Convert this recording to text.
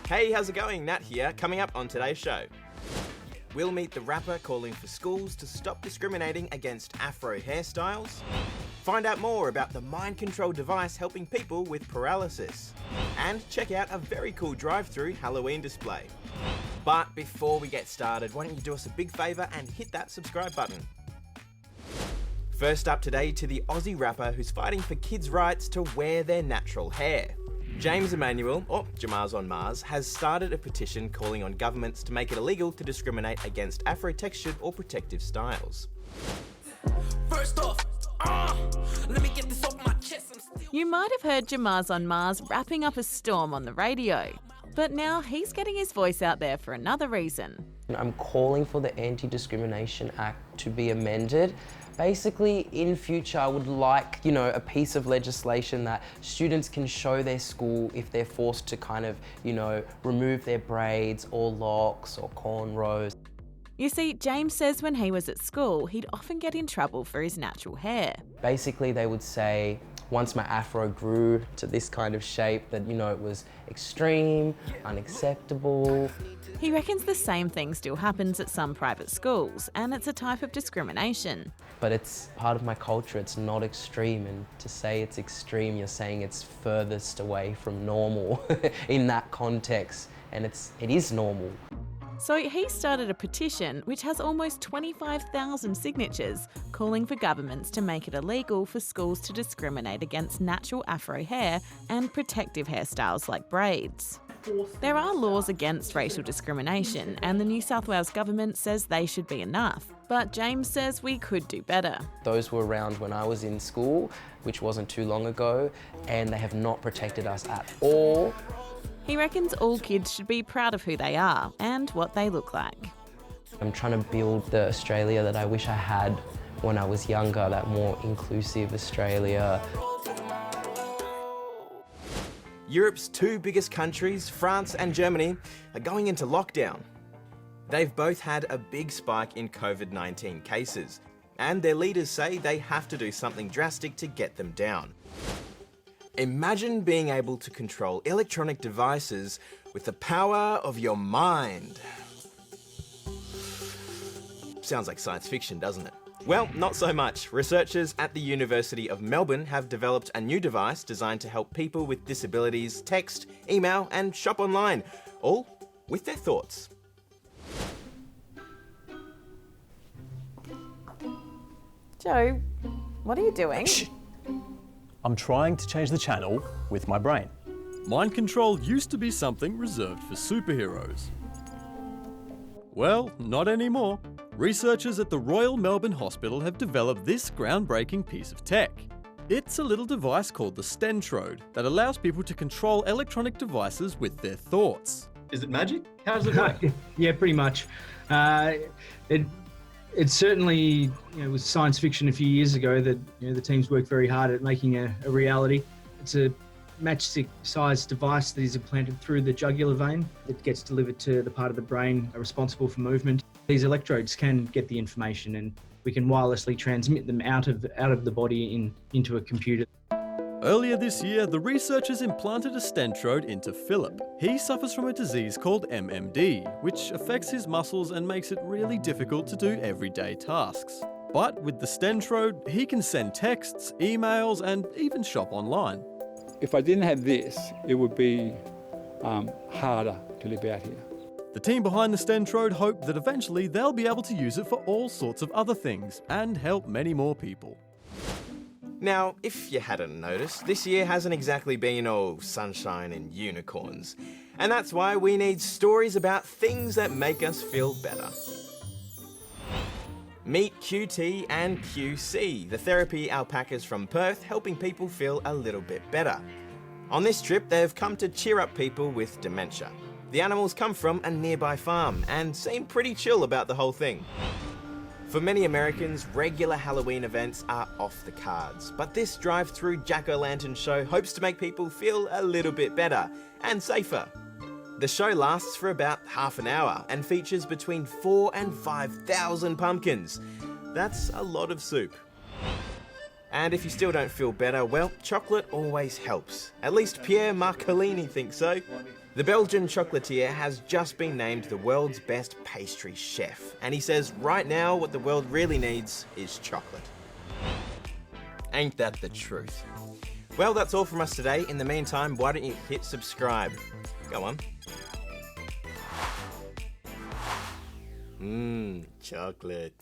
Hey, how's it going? Nat here. Coming up on today's show, we'll meet the rapper calling for schools to stop discriminating against Afro hairstyles, find out more about the mind control device helping people with paralysis, and check out a very cool drive-through Halloween display. But before we get started, why don't you do us a big favour and hit that subscribe button. First up today, to the Aussie rapper who's fighting for kids' rights to wear their natural hair. James Emanuel, or Jamaz on Mars, has started a petition calling on governments to make it illegal to discriminate against Afro-textured or protective styles. First off, let me get this off my chest. You might have heard Jamaz on Mars wrapping up a storm on the radio, but now he's getting his voice out there for another reason. I'm calling for the Anti-Discrimination Act to be amended. Basically, in future, I would like, a piece of legislation that students can show their school if they're forced to remove their braids or locks or cornrows. You see, James says when he was at school, he'd often get in trouble for his natural hair. Basically, they would say, once my afro grew to this kind of shape, that, it was extreme, unacceptable. He reckons the same thing still happens at some private schools, and it's a type of discrimination. But it's part of my culture, it's not extreme, and to say it's extreme, you're saying it's furthest away from normal in that context, and it is normal. So he started a petition which has almost 25,000 signatures calling for governments to make it illegal for schools to discriminate against natural afro hair and protective hairstyles like braids. There are laws against racial discrimination, and the New South Wales government says they should be enough. But James says we could do better. Those were around when I was in school, which wasn't too long ago, and they have not protected us at all. He reckons all kids should be proud of who they are and what they look like. I'm trying to build the Australia that I wish I had when I was younger, that more inclusive Australia. Europe's two biggest countries, France and Germany, are going into lockdown. They've both had a big spike in COVID-19 cases, and their leaders say they have to do something drastic to get them down. Imagine being able to control electronic devices with the power of your mind. Sounds like science fiction, doesn't it? Well, not so much. Researchers at the University of Melbourne have developed a new device designed to help people with disabilities text, email and shop online, all with their thoughts. Joe, what are you doing? Shh. I'm trying to change the channel with my brain. Mind control used to be something reserved for superheroes. Well, not anymore. Researchers at the Royal Melbourne Hospital have developed this groundbreaking piece of tech. It's a little device called the Stentrode that allows people to control electronic devices with their thoughts. Is it magic? How does it work? Yeah, pretty much. It certainly was science fiction a few years ago that the teams worked very hard at making a reality. It's a matchstick-sized device that is implanted through the jugular vein. It gets delivered to the part of the brain responsible for movement. These electrodes can get the information, and we can wirelessly transmit them out of the body into a computer. Earlier this year, the researchers implanted a Stentrode into Philip. He suffers from a disease called MMD, which affects his muscles and makes it really difficult to do everyday tasks. But with the Stentrode, he can send texts, emails, and even shop online. If I didn't have this, it would be harder to live out here. The team behind the Stentrode hope that eventually they'll be able to use it for all sorts of other things and help many more people. Now, if you hadn't noticed, this year hasn't exactly been all sunshine and unicorns. And that's why we need stories about things that make us feel better. Meet QT and QC, the therapy alpacas from Perth helping people feel a little bit better. On this trip, they've come to cheer up people with dementia. The animals come from a nearby farm and seem pretty chill about the whole thing. For many Americans, regular Halloween events are off the cards, but this drive-through jack-o'-lantern show hopes to make people feel a little bit better and safer. The show lasts for about half an hour and features between 4,000 and 5,000 pumpkins. That's a lot of soup. And if you still don't feel better, well, chocolate always helps. At least Pierre Marcolini thinks so. The Belgian chocolatier has just been named the world's best pastry chef, and he says right now what the world really needs is chocolate. Ain't that the truth? Well, that's all from us today. In the meantime, why don't you hit subscribe? Go on. Chocolate.